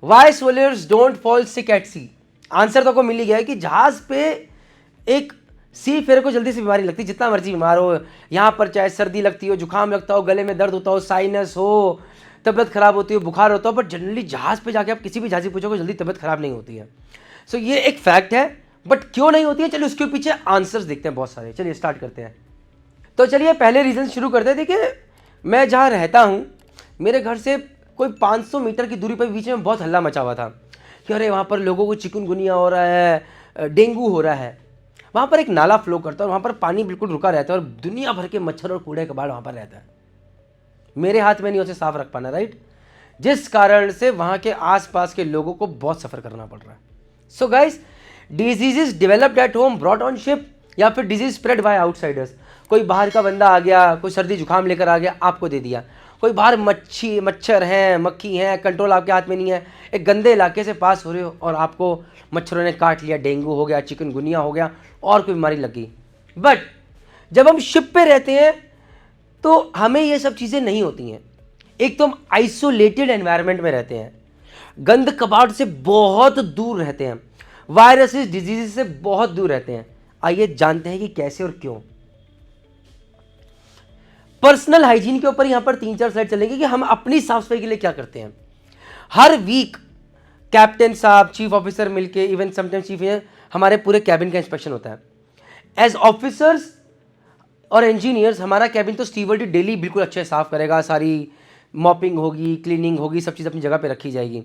Y sailors don't fall sick at sea. Answer तो आपको मिल ही गया है कि जहाज पे एक सी फेयर को जल्दी से बीमारी लगती है, जितना मर्जी बीमार हो, यहाँ पर चाहे सर्दी लगती हो, जुकाम लगता हो, गले में दर्द होता हो, साइनस हो, तबियत खराब होती हो, बुखार होता हो, बट जनरली जहाज पे जाके आप किसी भी जहाज़ी पूछोगे जल्दी तबियत खराब नहीं होती है। सो ये एक फैक्ट है, बट क्यों नहीं होती है चलिए उसके पीछे आंसर्स देखते हैं बहुत सारे। चलिए स्टार्ट करते हैं। तो चलिए पहले रीज़न शुरू करते हैं। देखिए मैं जहाँ रहता हूँ मेरे घर से कोई 500 मीटर की दूरी पर बीच में बहुत हल्ला मचा हुआ था कि अरे वहाँ पर लोगों को चिकनगुनिया हो रहा है, डेंगू हो रहा है। वहाँ पर एक नाला फ्लो करता है और वहाँ पर पानी बिल्कुल रुका रहता है और दुनिया भर के मच्छर और कूड़े कबाड़ वहाँ पर रहता है। मेरे हाथ में नहीं उसे साफ रख पाना, राइट, जिस कारण से वहाँ के आसपास के लोगों को बहुत सफ़र करना पड़ रहा है। So guys, diseases developed at home brought on ship, या फिर डिजीज स्प्रेड बाय आउटसाइडर्स। कोई बाहर का बंदा आ गया, कोई सर्दी जुकाम लेकर आ गया, आपको दे दिया। कोई बाहर मच्छर हैं, मक्खी हैं, कंट्रोल आपके हाथ में नहीं है, एक गंदे इलाके से पास हो रहे हो और आपको मच्छरों ने काट लिया, डेंगू हो गया, चिकनगुनिया हो गया और कोई बीमारी लग गई। बट जब हम शिप पे रहते हैं तो हमें ये सब चीज़ें नहीं होती हैं। एक तो हम आइसोलेटेड एनवायरनमेंट में रहते हैं, गंद कबाड़ से बहुत दूर रहते हैं, वायरसेस डिजीज से बहुत दूर रहते हैं। आइए जानते हैं कि कैसे और क्यों। पर्सनल हाइजीन के ऊपर यहां पर 3-4 स्लाइड चलेंगे कि हम अपनी साफ सफाई के लिए क्या करते हैं। हर वीक कैप्टन साहब, चीफ ऑफिसर मिलके, इवन समटाइम्स चीफ इंजीनियर, हमारे पूरे कैबिन का इंस्पेक्शन होता है। एज ऑफिसर्स और इंजीनियर्स हमारा कैबिन तो स्टीवर्ड डेली बिल्कुल अच्छे से साफ करेगा, सारी मॉपिंग होगी, क्लीनिंग होगी, सब चीज़ अपनी जगह पे रखी जाएगी।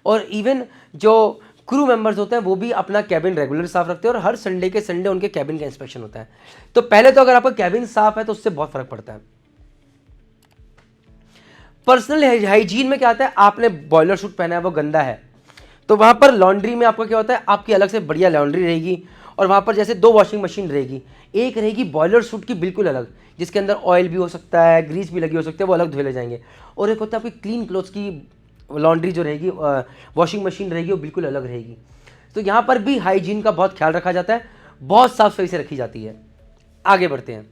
और इवन जो क्रू मेंबर्स होते हैं वो भी अपना कैबिन रेगुलर साफ रखते हैं और हर संडे के संडे उनके कैबिन का इंस्पेक्शन होता है। तो पहले तो अगर आपका कैबिन साफ है तो उससे बहुत फर्क पड़ता है। पर्सनल हाइजीन में क्या आता है, आपने बॉयलर सूट पहना है वो गंदा है तो वहाँ पर लॉन्ड्री में आपका क्या होता है, आपकी अलग से बढ़िया लॉन्ड्री रहेगी और वहाँ पर जैसे 2 वॉशिंग मशीन रहेगी। एक रहेगी बॉयलर सूट की बिल्कुल अलग, जिसके अंदर ऑयल भी हो सकता है, ग्रीस भी लगी हो सकती है, वो अलग धोए ले जाएंगे। और एक होता है आपकी क्लीन क्लोथ्स की लॉन्ड्री जो रहेगी, वॉशिंग मशीन रहेगी, वो बिल्कुल अलग रहेगी। तो यहाँ पर भी हाइजीन का बहुत ख्याल रखा जाता है, बहुत साफ सफाई से रखी जाती है। आगे बढ़ते हैं।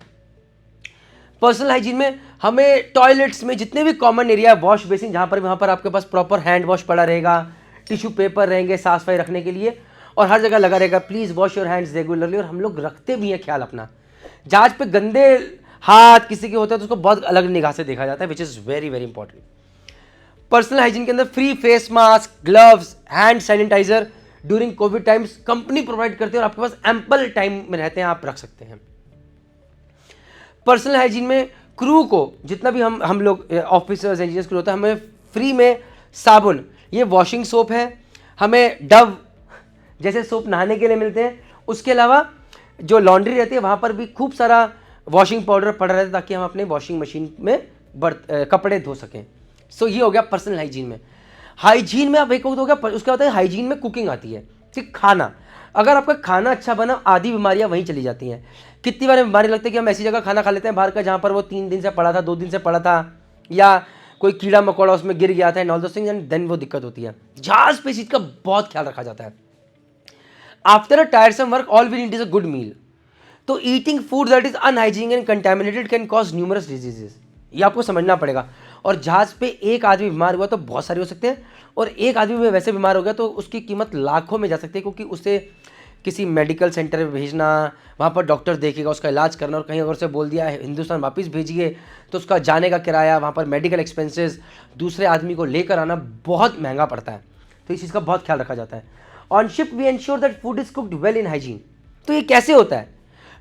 पर्सनल हाइजीन में हमें टॉयलेट्स में जितने भी कॉमन एरिया है, वॉश बेसिन, जहाँ पर वहाँ पर आपके पास प्रॉपर हैंड वॉश पड़ा रहेगा, टिश्यू पेपर रहेंगे साफ सफाई रखने के लिए, और हर जगह लगा रहेगा please wash your hands regularly. और हम लोग रखते भी हैं ख्याल अपना। जहाज पे गंदे हाथ किसी के होते हैं तो उसको बहुत अलग निगाह से देखा जाता है, which is very very important. Personal hygiene के अंदर free face mask, gloves, hand sanitizer during covid times company provide करती है और आपके पास एम्पल टाइम में रहते हैं, आप रख सकते हैं। पर्सनल हाइजीन में क्रू को जितना भी हम लोग ऑफिसर्स इंजीनियर्स क्रू होता है, हमें फ्री में साबुन, ये वॉशिंग सोप है, हमें डव जैसे सोप नहाने के लिए मिलते हैं। उसके अलावा जो लॉन्ड्री रहती है वहाँ पर भी खूब सारा वॉशिंग पाउडर पड़ा रहता है ताकि हम अपने वॉशिंग मशीन में कपड़े धो सकें। सो ये हो गया पर्सनल हाइजीन में। हाइजीन में आप एक वक्त हो गया, उसके बाद हाइजीन में कुकिंग आती है कि खाना, अगर आपका खाना अच्छा बना आधी बीमारियां वहीं चली जाती हैं। कितनी बार बीमारी लगती है कि हम ऐसी जगह खाना खा लेते हैं बाहर का जहाँ पर वो 3 दिन से पड़ा था, 2 दिन से पड़ा था, या कोई कीड़ा मकोड़ा उसमें गिर गया था and all those things, and then वो दिक्कत होती है। जहाज पे इस चीज़ का बहुत ख्याल रखा जाता है। After a tiresome work all we need is a good meal. तो eating food that is unhygienic and contaminated can cause numerous diseases, ये आपको समझना पड़ेगा। और जहाज पे एक आदमी बीमार हुआ तो बहुत सारे हो सकते हैं, और एक आदमी में वैसे बीमार हो गया तो उसकी कीमत लाखों में जा सकती है, क्योंकि उसे किसी मेडिकल सेंटर में भेजना, वहाँ पर डॉक्टर देखेगा, उसका इलाज करना, और कहीं अगर उसे बोल दिया है हिंदुस्तान वापस भेजिए तो उसका जाने का किराया, वहाँ पर मेडिकल एक्सपेंसेस, दूसरे आदमी को लेकर आना बहुत महंगा पड़ता है। तो इस चीज़ का बहुत ख्याल रखा जाता है। On ship we ensure that food is cooked well in hygiene. तो ये कैसे होता है?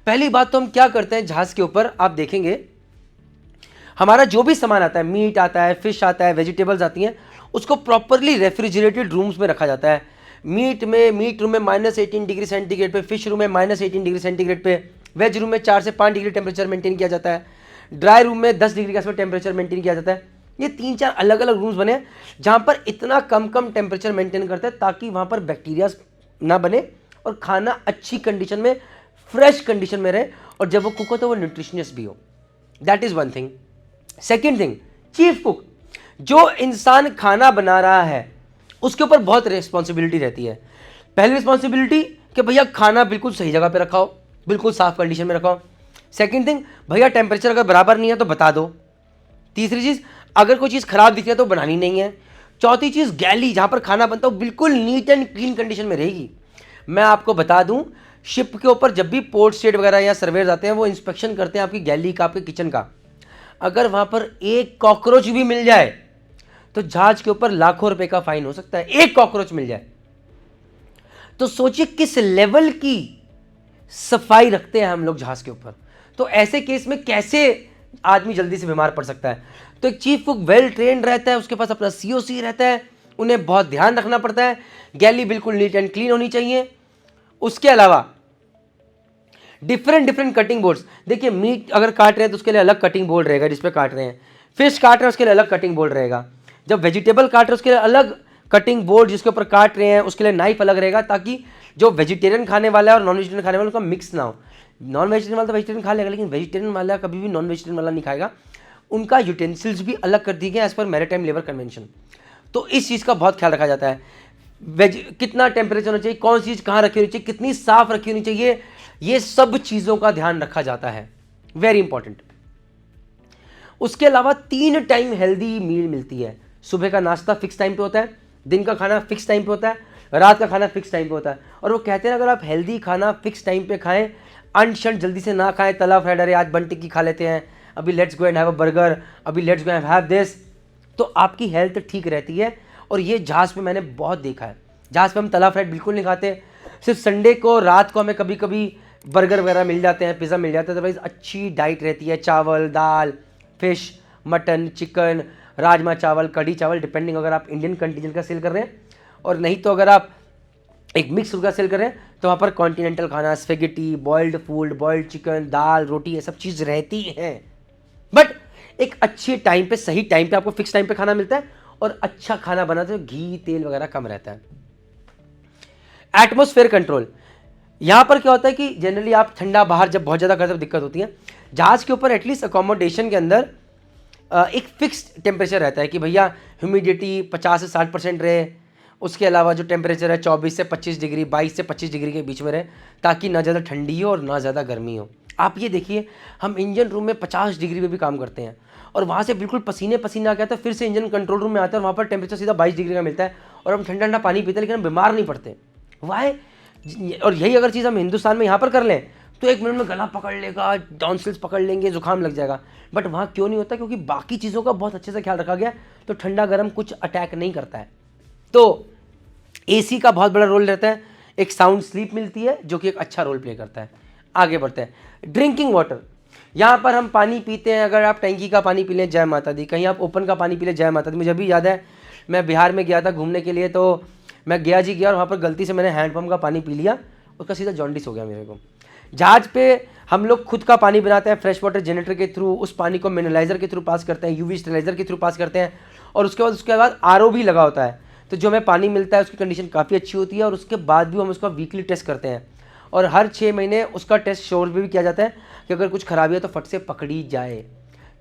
पहली बात तो हम क्या करते हैं जहाज़ के ऊपर, आप देखेंगे हमारा जो भी सामान आता है, मीट आता है, फिश आता है, वेजिटेबल्स आती हैं, उसको प्रॉपरली रेफ्रिजरेटेड रूम्स में रखा जाता है। मीट रूम में -18 डिग्री सेंटीग्रेड पे, फिश रूम में -18 डिग्री सेंटीग्रेड पे, वेज रूम में 4 से 5 डिग्री टेम्परेचर मेंटेन किया जाता है, ड्राई रूम में 10 डिग्री का इसमें टेम्परेचर मेंटेन किया जाता है। ये 3-4 अलग अलग रूम्स बने हैं जहाँ पर इतना कम टेम्परेचर मेंटेन करते हैं ताकि वहाँ पर बैक्टीरिया ना बने और खाना अच्छी कंडीशन में, फ्रेश कंडीशन में रहे, और जब वो कुक हो तो वो न्यूट्रिशियस भी हो। That is one thing. Second thing, chief cook, जो इंसान खाना बना रहा है उसके ऊपर बहुत रिस्पॉन्सिबिलिटी रहती है। पहली रिस्पॉन्सिबिलिटी कि भैया खाना बिल्कुल सही जगह पे रखा हो, बिल्कुल साफ कंडीशन में रखा हो। सेकेंड थिंग, भैया टेम्परेचर अगर बराबर नहीं है तो बता दो। तीसरी चीज़, अगर कोई चीज़ खराब दिख रही है तो बनानी नहीं है। चौथी चीज़ गैली, जहाँ पर खाना बनता है वो बिल्कुल नीट एंड क्लीन कंडीशन में रहेगी। मैं आपको बता दूं, शिप के ऊपर जब भी पोर्ट स्टेट वगैरह या सर्वेयर आते हैं वो इंस्पेक्शन करते हैं आपकी गैली का, आपके किचन का। अगर वहाँ पर एक कॉकरोच भी मिल जाए तो जहाज के ऊपर लाखों रुपए का फाइन हो सकता है, एक कॉकरोच मिल जाए। तो सोचिए किस लेवल की सफाई रखते हैं हम लोग जहाज के ऊपर। तो ऐसे केस में कैसे आदमी जल्दी से बीमार पड़ सकता है। तो एक चीफ कुक वेल ट्रेन रहता है, उसके पास अपना सीओसी रहता है, उन्हें बहुत ध्यान रखना पड़ता है। गैली बिल्कुल नीट एंड क्लीन होनी चाहिए। उसके अलावा डिफरेंट कटिंग बोर्ड्स, देखिए मीट अगर काट रहे हैं तो उसके लिए अलग कटिंग बोर्ड रहेगा जिस पे काट रहे हैं, फिश काट रहे हैं उसके लिए अलग कटिंग बोर्ड रहेगा, जब वेजिटेबल काट रहे हैं उसके लिए अलग कटिंग बोर्ड जिसके ऊपर काट रहे हैं उसके लिए नाइफ अलग रहेगा, ताकि जो वेजिटेरियन खाने वाला है और नॉन वेजिटेरियन खाने वाला उनका मिक्स ना हो। नॉन वेजिटेरियन वाला तो वेजिटेरियन खा लेगा, लेकिन वेजिटेरियन वाला कभी भी नॉन वेजिटेरियन वाला नहीं खाएगा। उनका यूटेंसिल्स भी अलग कर दिए गए as per maritime labour convention. तो इस चीज़ का बहुत ख्याल रखा जाता है। कितना टेम्परेचर होना चाहिए, कौन सी चीज़ कहाँ रखी होनी चाहिए, कितनी साफ रखी होनी चाहिए, ये सब चीज़ों का ध्यान रखा जाता है। Very important. उसके अलावा 3 टाइम हेल्दी मील मिलती है। सुबह का नाश्ता फिक्स टाइम पे होता है, दिन का खाना फिक्स टाइम पे होता है, रात का खाना फिक्स टाइम पे होता है। और वो कहते हैं अगर आप हेल्दी खाना फिक्स टाइम पे खाएं, अनशन जल्दी से ना खाएं, तला फ्राइड, अरे आज बन टिक्की खा लेते हैं, अभी let's go and have a burger, अभी let's go and have this, तो आपकी हेल्थ ठीक रहती है। और ये जहाज़ पे मैंने बहुत देखा है, जहाज़ पे हम तला फ्राइड बिल्कुल नहीं खाते। सिर्फ संडे को रात को हमें कभी कभी बर्गर वगैरह मिल जाते हैं, पिज़्ज़ा मिल जाता है, अदरवाइज अच्छी डाइट रहती है। चावल, दाल, फिश, मटन, चिकन, राजमा चावल, कढ़ी चावल, डिपेंडिंग अगर आप इंडियन कंटीजेंट का सेल कर रहे हैं, और नहीं तो अगर आप एक मिक्स फूड का सेल कर रहे हैं तो वहाँ पर कॉन्टिनेंटल खाना, spaghetti, boiled food, boiled chicken, दाल, रोटी, ये सब चीज़ रहती है। बट एक अच्छे टाइम पे, सही टाइम पे आपको फिक्स टाइम पे खाना मिलता है, और अच्छा खाना बनाते हो, घी तेल वगैरह कम रहता है। एटमोस्फेयर कंट्रोल, यहाँ पर क्या होता है कि जनरली आप ठंडा बाहर जब बहुत ज़्यादा करते हो दिक्कत होती है। जहाज़ के ऊपर एटलीस्ट अकोमोडेशन के अंदर एक फिक्स्ड टेम्परेचर रहता है कि भैया ह्यूमिडिटी 50 से 60% रहे। उसके अलावा जो टेम्परेचर है 24 से 25 डिग्री, 22 से 25 डिग्री के बीच में रहे, ताकि ना ज़्यादा ठंडी हो और ना ज़्यादा गर्मी हो। आप ये देखिए, हम इंजन रूम में 50 डिग्री पे भी काम करते हैं और वहाँ से बिल्कुल पसीने पसीना आ गया तो फिर से इंजन कंट्रोल रूम में आता है और वहाँ पर टेम्परेचर सीधा 22 डिग्री का मिलता है और हम ठंडा ठंडा पानी पीते हैं, लेकिन हम बीमार नहीं पड़ते। वाई? और यही अगर चीज़ हम हिंदुस्तान में यहाँ पर कर लें तो 1 मिनट में गला पकड़ लेगा, टॉन्सिल्स पकड़ लेंगे, जुकाम लग जाएगा। बट वहाँ क्यों नहीं होता? क्योंकि बाकी चीज़ों का बहुत अच्छे से ख्याल रखा गया, तो ठंडा गर्म कुछ अटैक नहीं करता है। तो एसी का बहुत बड़ा रोल रहता है, एक साउंड स्लीप मिलती है जो कि एक अच्छा रोल प्ले करता है। आगे बढ़ते हैं। ड्रिंकिंग वाटर, यहाँ पर हम पानी पीते हैं, अगर आप टैंकी का पानी पी लें जय माता दी, कहीं आप ओपन का पानी पी लें जय माता दी। मुझे अभी याद है, मैं बिहार में गया था घूमने के लिए, तो मैं गया जी गया और वहाँ पर गलती से मैंने हैंडपम्प का पानी पी लिया, उसका सीधा जॉन्डिस हो गया मेरे को। जहाज पे हम लोग खुद का पानी बनाते हैं फ्रेश वाटर जनरेटर के थ्रू, उस पानी को मिनरलाइजर के थ्रू पास करते हैं, यूवी स्टेरिलाइजर के थ्रू पास करते हैं, और उसके बाद आरओ भी लगा होता है। तो जो हमें पानी मिलता है उसकी कंडीशन काफ़ी अच्छी होती है, और उसके बाद भी हम उसका वीकली टेस्ट करते हैं, और हर 6 महीने उसका टेस्ट शोर भी किया जाता है कि अगर कुछ खराबी है तो फट से पकड़ी जाए।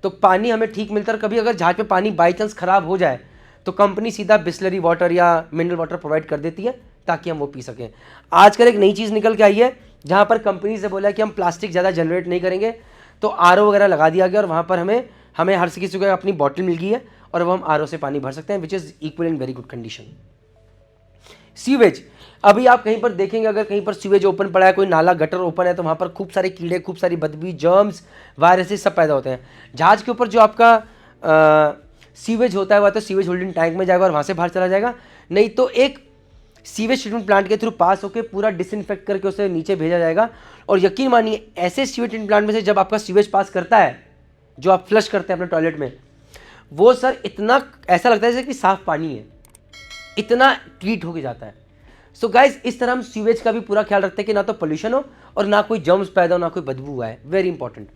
तो पानी हमें ठीक मिलता है। कभी अगर जहाज पे पानी बाई चांस ख़राब हो जाए तो कंपनी सीधा बिस्लरी वाटर या मिनरल वाटर प्रोवाइड कर देती है ताकि हम वो पी सकें। आजकल एक नई चीज़ निकल के आई है जहाँ पर कंपनी से बोला है कि हम प्लास्टिक ज़्यादा जनरेट नहीं करेंगे, तो आरओ वगैरह लगा दिया गया और वहाँ पर हमें हर किसी को अपनी बॉटल मिल गई है और अब हम आरओ से पानी भर सकते हैं, which is equal in very good condition. Sewage, अभी आप कहीं पर देखेंगे अगर कहीं पर सीवेज ओपन पड़ा है, कोई नाला गटर ओपन है, तो वहाँ पर खूब सारे कीड़े, खूब सारी बदबू, जर्म्स, वायरसेस सब पैदा होते हैं। जहाज के ऊपर जो आपका सीवेज होता है वह तो सीवेज होल्डिंग टैंक में जाएगा और वहाँ से बाहर चला जाएगा, नहीं तो एक सीवेज ट्रीटमेंट प्लांट के थ्रू पास होकर पूरा डिसइंफेक्ट करके उसे नीचे भेजा जाएगा। और यकीन मानिए ऐसे सीवेज ट्रीटमेंट प्लांट में से जब आपका सीवेज पास करता है, जो आप फ्लश करते हैं अपने टॉयलेट में, वो सर इतना ऐसा लगता है जैसे कि साफ पानी है, इतना ट्रीट होके जाता है। सो गाइज, इस तरह हम सीवेज का भी पूरा ख्याल रखते हैं कि ना तो पोल्यूशन हो और ना कोई जर्म्स पैदा हो, ना कोई बदबू आए। Very important.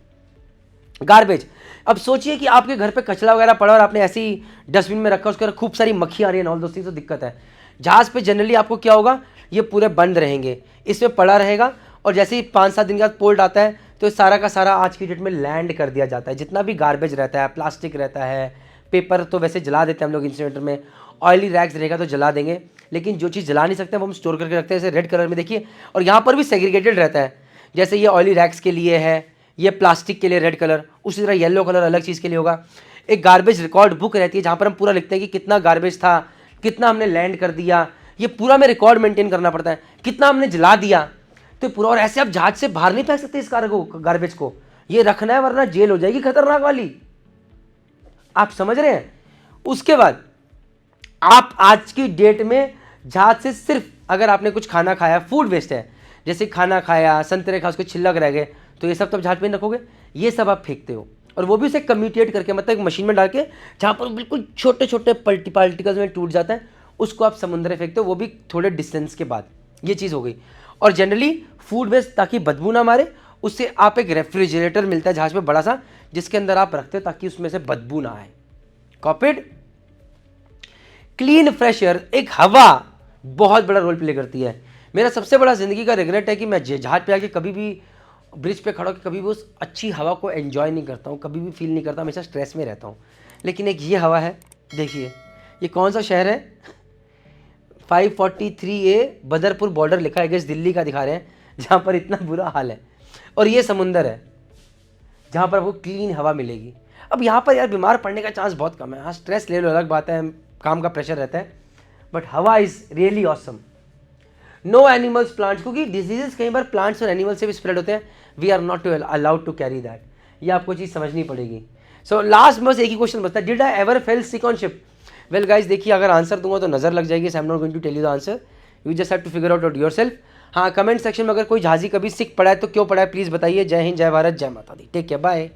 गार्बेज, अब सोचिए कि आपके घर पे कचरा वगैरह पड़ा और आपने ऐसे ही डस्टबिन में रखा, उसके खूब सारी मक्खी आ रही है, ऑल दोस्ती, तो दिक्कत है। जहाज पे जनरली आपको क्या होगा, ये पूरे बंद रहेंगे, इसमें पड़ा रहेगा, और जैसे ही 5-7 दिन के बाद पोर्ट आता है तो सारा का सारा आज की डेट में लैंड कर दिया जाता है। जितना भी गार्बेज रहता है, प्लास्टिक रहता है, पेपर तो वैसे जला देते हैं हम लोग इंसिनेटर में, ऑयली रैग्स रहेगा तो जला देंगे, लेकिन जो चीज़ जला नहीं सकते वो हम स्टोर करके रखते हैं, जैसे रेड कलर में देखिए, और यहाँ पर भी सेग्रीगेटेड रहता है। जैसे ये ऑयली रैग्स के लिए है, ये प्लास्टिक के लिए रेड कलर, उसी तरह येलो कलर अलग चीज़ के लिए होगा। एक गार्बेज रिकॉर्ड बुक रहती है जहाँ पर हम पूरा लिखते हैं कि कितना गार्बेज था, कितना हमने लैंड कर दिया, ये पूरा में रिकॉर्ड मेंटेन करना पड़ता है, कितना हमने जला दिया, तो पूरा। और ऐसे आप जहाज से बाहर नहीं फेंक सकते इस गार्बेज को, ये रखना है वरना जेल हो जाएगी खतरनाक वाली। आप समझ रहे हैं? उसके बाद आप आज की डेट में जहाज से सिर्फ अगर आपने कुछ खाना खाया, फूड वेस्ट है, जैसे खाना खाया, संतरे खा, उसके छिलक रह गए, तो ये सब तो आप जहाज में नहीं रखोगे, ये सब आप फेंकते हो। और वो भी उसे कम्यूटेट करके, मतलब एक मशीन में डाल के जहाँ पर बिल्कुल छोटे छोटे पार्टिकल्स में टूट जाता है, उसको आप समुद्र में फेंकते हो, वो भी थोड़े डिस्टेंस के बाद। ये चीज़ हो गई। और जनरली फूड वेस्ट, ताकि बदबू ना मारे, उससे आप एक रेफ्रिजरेटर मिलता है जहाज में बड़ा सा, जिसके अंदर आप रखते हो ताकि उसमें से बदबू ना आए। कॉपिड। क्लीन फ्रेश एयर, एक हवा बहुत बड़ा रोल प्ले करती है। मेरा सबसे बड़ा ज़िंदगी का रिग्रेट है कि मैं जहाज पे आके कभी भी ब्रिज पे खड़ा होकर कभी भी उस अच्छी हवा को एंजॉय नहीं करता हूँ, कभी भी फील नहीं करता, हमेशा स्ट्रेस में रहता हूँ। लेकिन एक ये हवा है, देखिए ये कौन सा शहर है, 543A बदरपुर बॉर्डर लिखा है, गेस दिल्ली का दिखा रहे हैं, जहाँ पर इतना बुरा हाल है। और ये समुंदर है जहाँ पर आपको क्लीन हवा मिलेगी। अब यहाँ पर यार बीमार पड़ने का चांस बहुत कम है। हाँ, स्ट्रेस ले लो अलग बात है, काम का प्रेशर रहता है, बट हवा is really awesome. No animals plants, क्योंकि डिजीजेस कई बार प्लांट्स और एनिमल से भी स्प्रेड होते हैं। We are not allowed to carry that. ये आपको चीज़ समझनी पड़ेगी। सो लास्ट में बस एक ही क्वेश्चन बचता है, did I ever fell sick on ship? Well guys, देखिए अगर आंसर दूंगा तो नजर लग जाएगी। I am not going to tell you the answer, you just have to figure out yourself. हाँ, कमेंट सेक्शन में अगर कोई जहाजी कभी सिक पड़ा है तो क्यों पड़ा है प्लीज़ बताइए। जय हिंद, जय भारत, जय माता दी। Take care, bye.